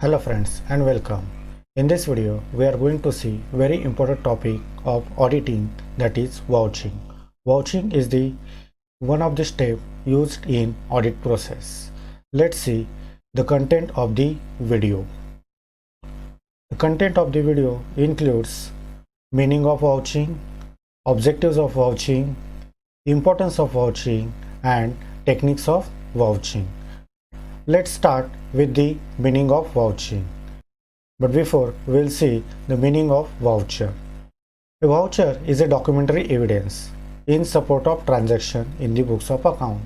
Hello friends and welcome. In this video we are going to see very important topic of auditing, that is vouching. Vouching is the one of the step used in audit process. Let's see the content of the video. The content of the video includes meaning of vouching, objectives of vouching, importance of vouching and techniques of vouching. Let's start with the meaning of vouching. But before, we'll see the meaning of voucher. A voucher is a documentary evidence in support of transaction in the books of account.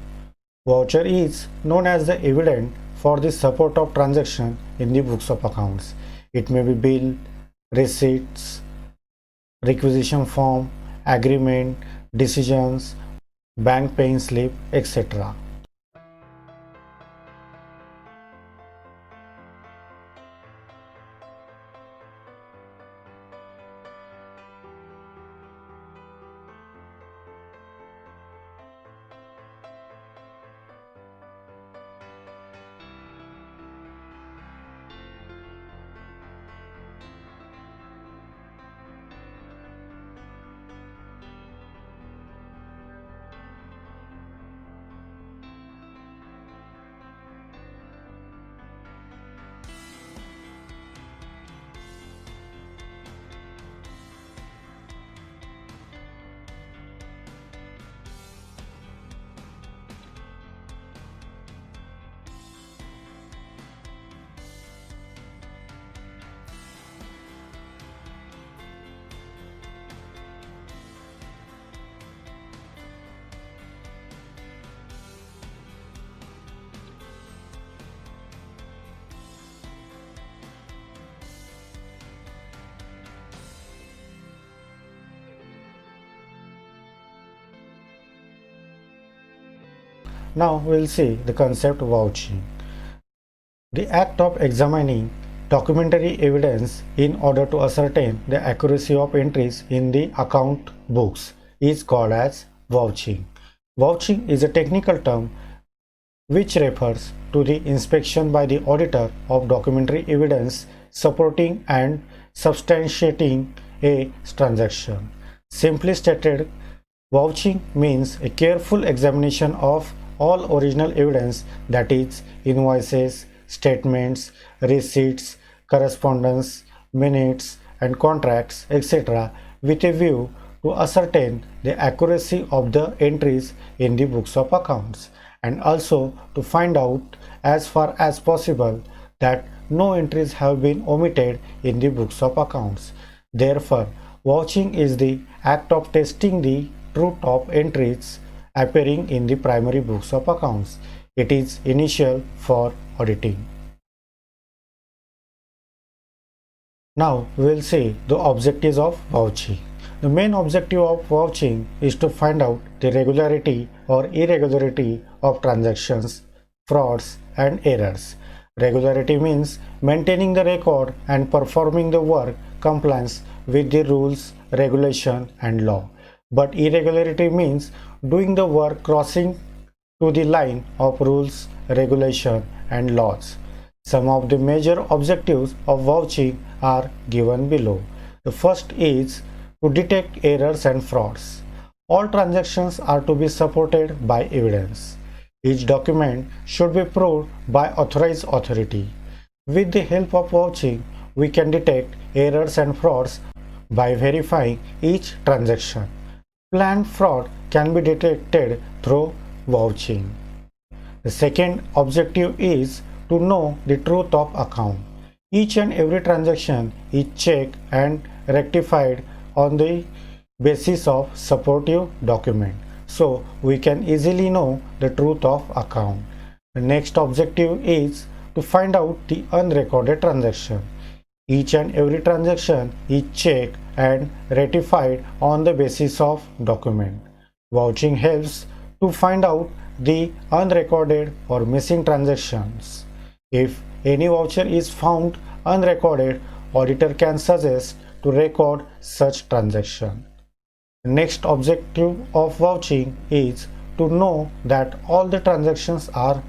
Voucher is known as the evidence for the support of transaction in the books of accounts. It may be bill, receipts, requisition form, agreement, decisions, bank paying slip, etc. Now we'll see the concept of vouching. The act of examining documentary evidence in order to ascertain the accuracy of entries in the account books is called as vouching. Vouching is a technical term which refers to the inspection by the auditor of documentary evidence supporting and substantiating a transaction. Simply stated, vouching means a careful examination of all original evidence, that is, invoices, statements, receipts, correspondence, minutes, and contracts, etc., with a view to ascertain the accuracy of the entries in the books of accounts, and also to find out as far as possible that no entries have been omitted in the books of accounts. Therefore, vouching is the act of testing the truth of entries appearing in the primary books of accounts. It is initial for auditing. Now we will see the objectives of vouching. The main objective of vouching is to find out the regularity or irregularity of transactions, frauds and errors. Regularity means maintaining the record and performing the work compliance with the rules, regulation and law. But irregularity means doing the work crossing to the line of rules, regulation and laws. Some of the major objectives of vouching are given below. The first is to detect errors and frauds. All transactions are to be supported by evidence. Each document should be proved by authorized authority. With the help of vouching, we can detect errors and frauds by verifying each transaction. Planned fraud can be detected through vouching. The second objective is to know the truth of account. Each and every transaction is checked and rectified on the basis of supportive document, so we can easily know the truth of account. The next objective is to find out the unrecorded transaction. Each and every transaction is checked and ratified on the basis of document. Vouching helps to find out the unrecorded or missing transactions. If any voucher is found unrecorded, auditor can suggest to record such transaction. The next objective of vouching is to know that all the transactions are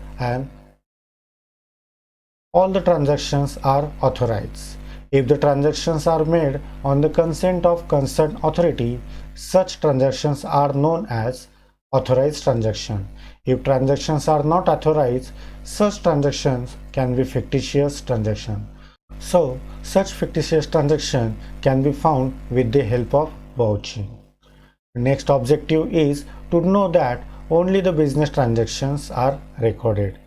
all the transactions are authorized. If the transactions are made on the consent of concerned authority, such transactions are known as authorized transaction. If transactions are not authorized, such transactions can be fictitious transaction. So, such fictitious transaction can be found with the help of vouching. Next objective is to know that only the business transactions are recorded.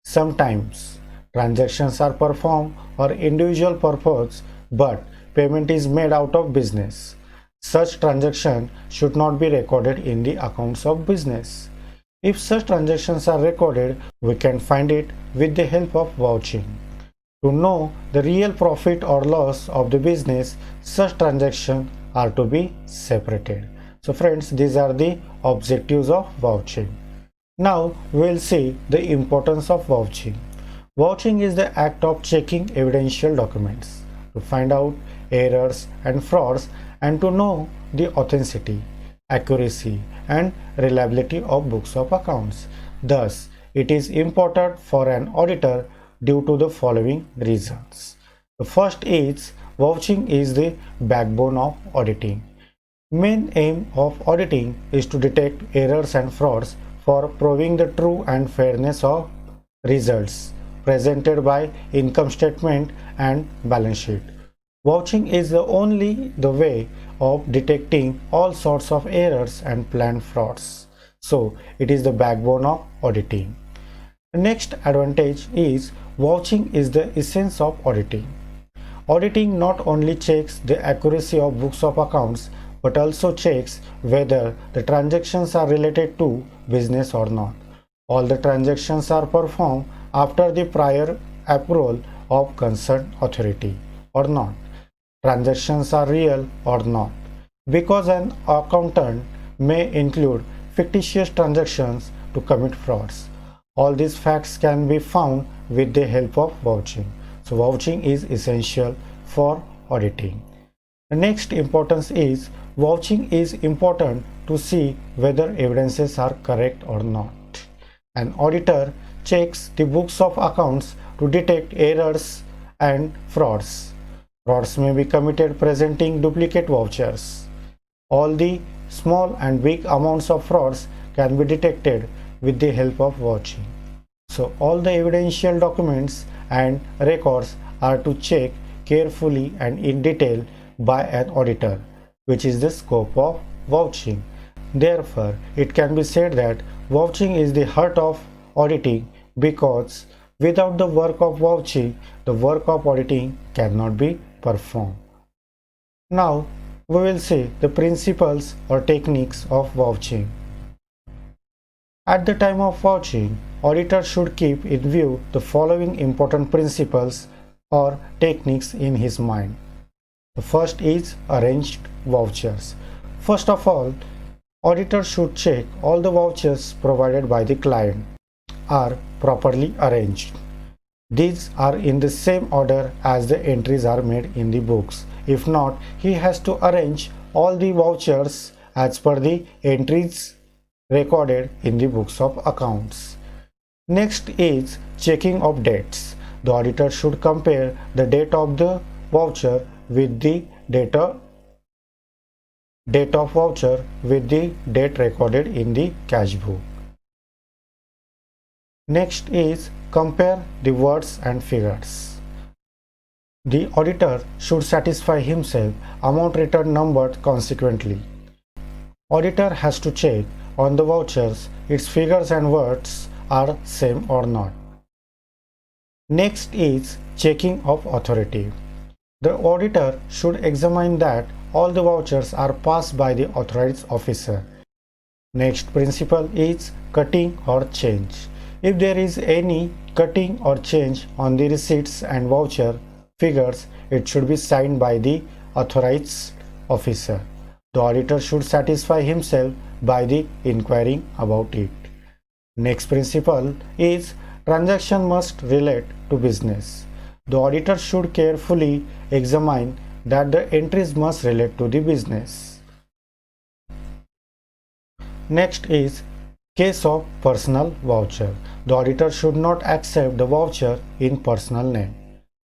Sometimes transactions are performed for individual purpose, but payment is made out of business. Such transaction should not be recorded in the accounts of business. If such transactions are recorded, we can find it with the help of vouching. To know the real profit or loss of the business, such transactions are to be separated. So friends, these are the objectives of vouching. Now we will see the importance of vouching. Vouching is the act of checking evidential documents to find out errors and frauds and to know the authenticity, accuracy and reliability of books of accounts. Thus, it is important for an auditor due to the following reasons. The first is vouching is the backbone of auditing. Main aim of auditing is to detect errors and frauds for proving the true and fairness of results presented by income statement and balance sheet. Vouching is the way of detecting all sorts of errors and planned frauds. So it is the backbone of auditing. The next advantage is vouching is the essence of auditing. Auditing not only checks the accuracy of books of accounts but also checks whether the transactions are related to business or not. All the transactions are performed after the prior approval of concerned authority or not. Transactions are real or not. Because an accountant may include fictitious transactions to commit frauds. All these facts can be found with the help of vouching. So vouching is essential for auditing. The next importance is vouching is important to see whether evidences are correct or not. An auditor checks the books of accounts to detect errors and frauds. Frauds may be committed presenting duplicate vouchers. All the small and big amounts of frauds can be detected with the help of vouching. So all the evidential documents and records are to check carefully and in detail by an auditor, which is the scope of vouching. Therefore, it can be said that vouching is the heart of auditing because without the work of vouching, the work of auditing cannot be performed. Now, we will see the principles or techniques of vouching. At the time of vouching, auditor should keep in view the following important principles or techniques in his mind. The first is arranged vouchers. First of all, auditor should check all the vouchers provided by the client are properly arranged. These are in the same order as the entries are made in the books. If not, he has to arrange all the vouchers as per the entries recorded in the books of accounts. Next is checking of dates. The auditor should compare the date of the voucher with the date of voucher with the date recorded in the cash book. Next is compare the words and figures. The auditor should satisfy himself amount written numbered consequently. Auditor has to check on the vouchers its figures and words are same or not. Next is checking of authority. The auditor should examine that all the vouchers are passed by the authorized officer. Next principle is cutting or change. If there is any cutting or change on the receipts and voucher figures, it should be signed by the authorized officer. The auditor should satisfy himself by the inquiring about it. Next principle is transaction must relate to business. The auditor should carefully examine that the entries must relate to the business. Next is Case of personal voucher. The auditor should not accept the voucher in personal name.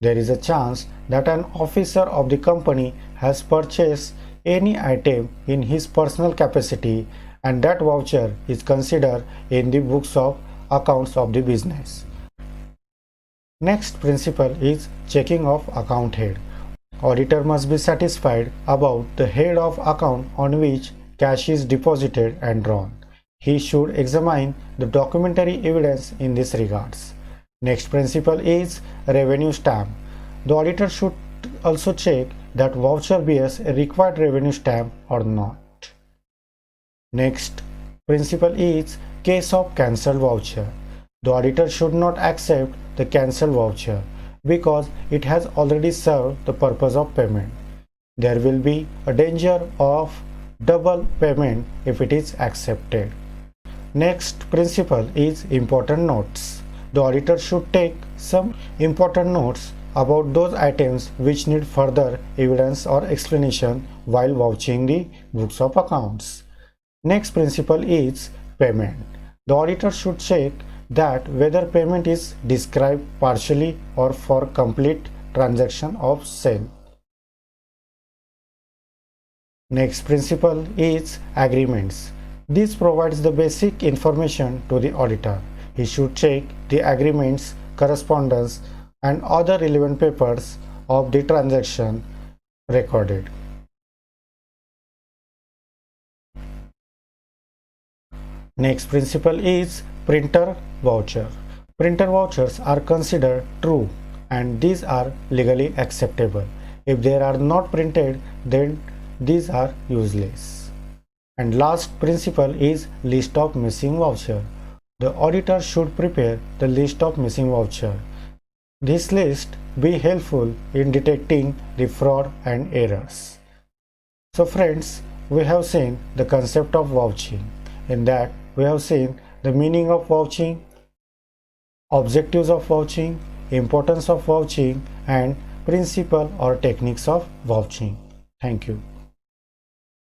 There is a chance that an officer of the company has purchased any item in his personal capacity and that voucher is considered in the books of accounts of the business. Next principle is checking of account head. Auditor must be satisfied about the head of account on which cash is deposited and drawn. He should examine the documentary evidence in this regards. Next principle is revenue stamp. The auditor should also check that voucher bears a required revenue stamp or not. Next principle is case of cancelled voucher. The auditor should not accept the cancelled voucher because it has already served the purpose of payment. There will be a danger of double payment if it is accepted. Next principle is important notes. The auditor should take some important notes about those items which need further evidence or explanation while vouching the books of accounts. Next principle is payment. The auditor should check that whether payment is described partially or for complete transaction of sale. Next principle is agreements. This provides the basic information to the auditor. He should check the agreements, correspondence, and other relevant papers of the transaction recorded. Next principle is printer voucher. Printer vouchers are considered true and these are legally acceptable. If they are not printed, then these are useless. And last principle is list of missing voucher. The auditor should prepare the list of missing voucher. This list be helpful in detecting the fraud and errors. So friends, we have seen the concept of vouching. In that we have seen the meaning of vouching, objectives of vouching, importance of vouching and principle or techniques of vouching. Thank you.